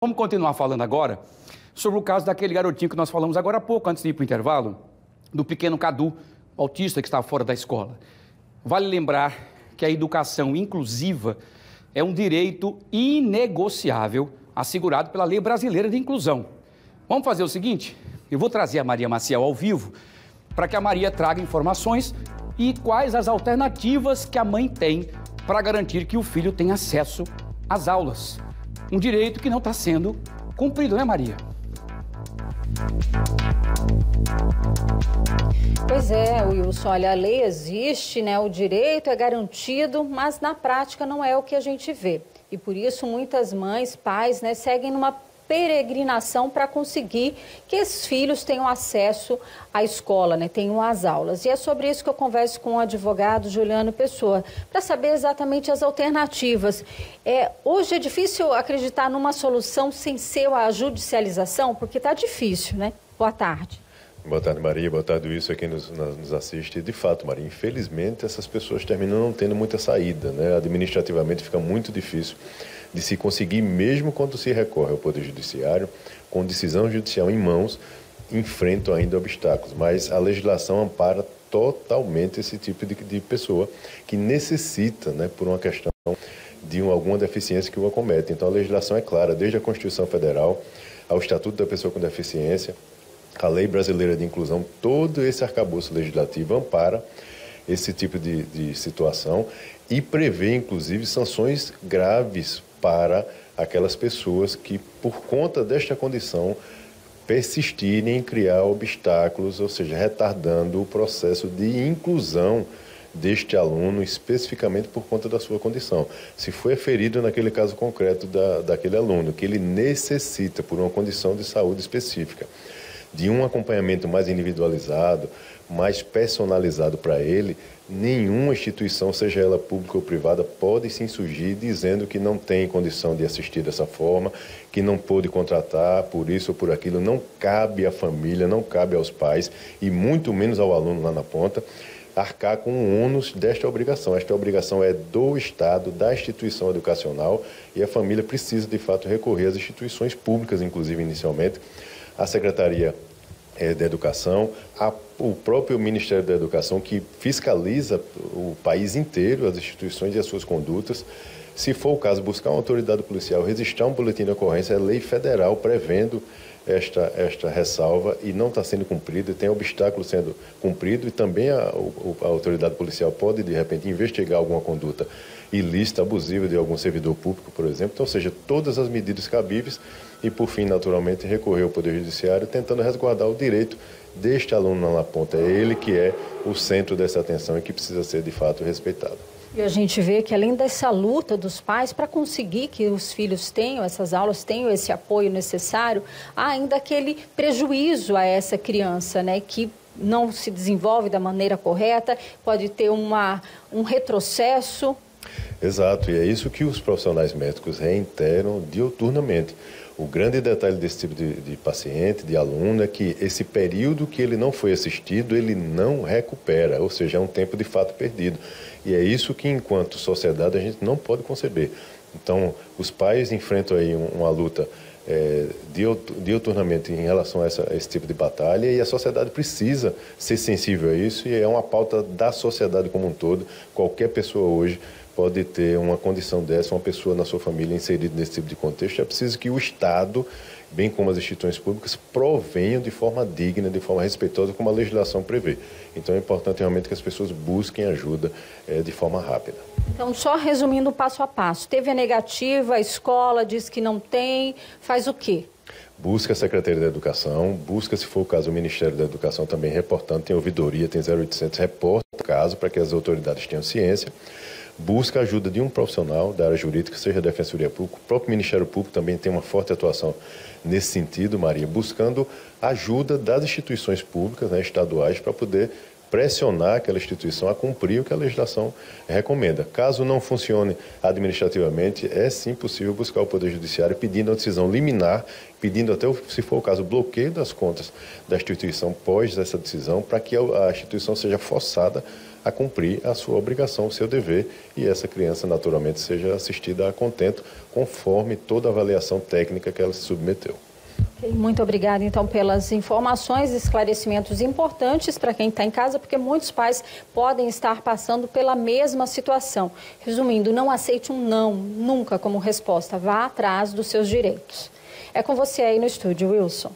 Vamos continuar falando agora sobre o caso daquele garotinho que nós falamos agora há pouco, antes de ir para o intervalo, do pequeno Cadu, autista que estava fora da escola. Vale lembrar que a educação inclusiva é um direito inegociável assegurado pela Lei Brasileira de Inclusão. Vamos fazer o seguinte? Eu vou trazer a Maria Maciel ao vivo para que a Maria traga informações e quais as alternativas que a mãe tem para garantir que o filho tenha acesso às aulas. Um direito que não está sendo cumprido, né, Maria? Pois é, Wilson, olha, a lei existe, né? O direito é garantido, mas na prática não é o que a gente vê. E por isso muitas mães, pais, né, seguem numa peregrinação para conseguir que esses filhos tenham acesso à escola, né, tenham as aulas. E é sobre isso que eu converso com o advogado Juliano Pessoa, para saber exatamente as alternativas. Hoje é difícil acreditar numa solução sem ser a judicialização, porque está difícil, né? Boa tarde. Boa tarde, Maria. Boa tarde, Wilson, a quem nos assiste. De fato, Maria, infelizmente essas pessoas terminam não tendo muita saída, né? Administrativamente fica muito difícil de se conseguir, mesmo quando se recorre ao Poder Judiciário, com decisão judicial em mãos, enfrentam ainda obstáculos. Mas a legislação ampara totalmente esse tipo de pessoa que necessita, né, por uma questão de alguma deficiência que o acomete. Então a legislação é clara, desde a Constituição Federal ao Estatuto da Pessoa com Deficiência, a Lei Brasileira de Inclusão, todo esse arcabouço legislativo ampara esse tipo de situação e prevê, inclusive, sanções graves para aquelas pessoas que, por conta desta condição, persistirem em criar obstáculos, ou seja, retardando o processo de inclusão deste aluno, especificamente por conta da sua condição. Se foi ferido naquele caso concreto daquele aluno, que ele necessita, por uma condição de saúde específica, de um acompanhamento mais individualizado, mais personalizado para ele, nenhuma instituição, seja ela pública ou privada, pode se insurgir dizendo que não tem condição de assistir dessa forma, que não pôde contratar por isso ou por aquilo. Não cabe à família, não cabe aos pais e muito menos ao aluno lá na ponta arcar com o ônus desta obrigação. Esta obrigação é do Estado, da instituição educacional, e a família precisa, de fato, recorrer às instituições públicas, inclusive inicialmente, a Secretaria da Educação, o próprio Ministério da Educação, que fiscaliza o país inteiro, as instituições e as suas condutas. Se for o caso, buscar uma autoridade policial, registrar um boletim de ocorrência, é lei federal prevendo esta ressalva e não está sendo cumprida, tem obstáculo sendo cumprido, e também a autoridade policial pode, de repente, investigar alguma conduta ilícita, abusiva de algum servidor público, por exemplo. Então, ou seja, todas as medidas cabíveis e, por fim, naturalmente, recorrer ao Poder Judiciário, tentando resguardar o direito deste aluno lá na ponta. É ele que é o centro dessa atenção e que precisa ser, de fato, respeitado. E a gente vê que, além dessa luta dos pais para conseguir que os filhos tenham essas aulas, tenham esse apoio necessário, há ainda aquele prejuízo a essa criança, né, que não se desenvolve da maneira correta, pode ter um retrocesso. Exato, e é isso que os profissionais médicos reiteram diuturnamente. O grande detalhe desse tipo de paciente, de aluno, é que esse período que ele não foi assistido, ele não recupera, ou seja, é um tempo de fato perdido. E é isso que, enquanto sociedade, a gente não pode conceber. Então, os pais enfrentam aí uma luta diuturnamente em relação a esse tipo de batalha, e a sociedade precisa ser sensível a isso, e é uma pauta da sociedade como um todo. Qualquer pessoa hoje pode ter uma condição dessa, uma pessoa na sua família inserida nesse tipo de contexto. É preciso que o Estado, bem como as instituições públicas, provenham de forma digna, de forma respeitosa, como a legislação prevê. Então é importante realmente que as pessoas busquem ajuda de forma rápida. Então, só resumindo passo a passo, teve a negativa, a escola diz que não tem, faz o quê? Busca a Secretaria da Educação, busca, se for o caso, o Ministério da Educação também reportando, tem ouvidoria, tem 0800, reporta o caso para que as autoridades tenham ciência. Busca a ajuda de um profissional da área jurídica, seja a Defensoria Pública, o próprio Ministério Público também tem uma forte atuação nesse sentido, Maria, buscando ajuda das instituições públicas, né, estaduais, para poder pressionar aquela instituição a cumprir o que a legislação recomenda. Caso não funcione administrativamente, é sim possível buscar o Poder Judiciário pedindo a decisão liminar, pedindo até, se for o caso, o bloqueio das contas da instituição pós essa decisão, para que a instituição seja forçada a cumprir a sua obrigação, o seu dever, e essa criança naturalmente seja assistida a contento, conforme toda a avaliação técnica que ela se submeteu. Muito obrigada, então, pelas informações e esclarecimentos importantes para quem está em casa, porque muitos pais podem estar passando pela mesma situação. Resumindo, não aceite um não, nunca como resposta. Vá atrás dos seus direitos. É com você aí no estúdio, Wilson.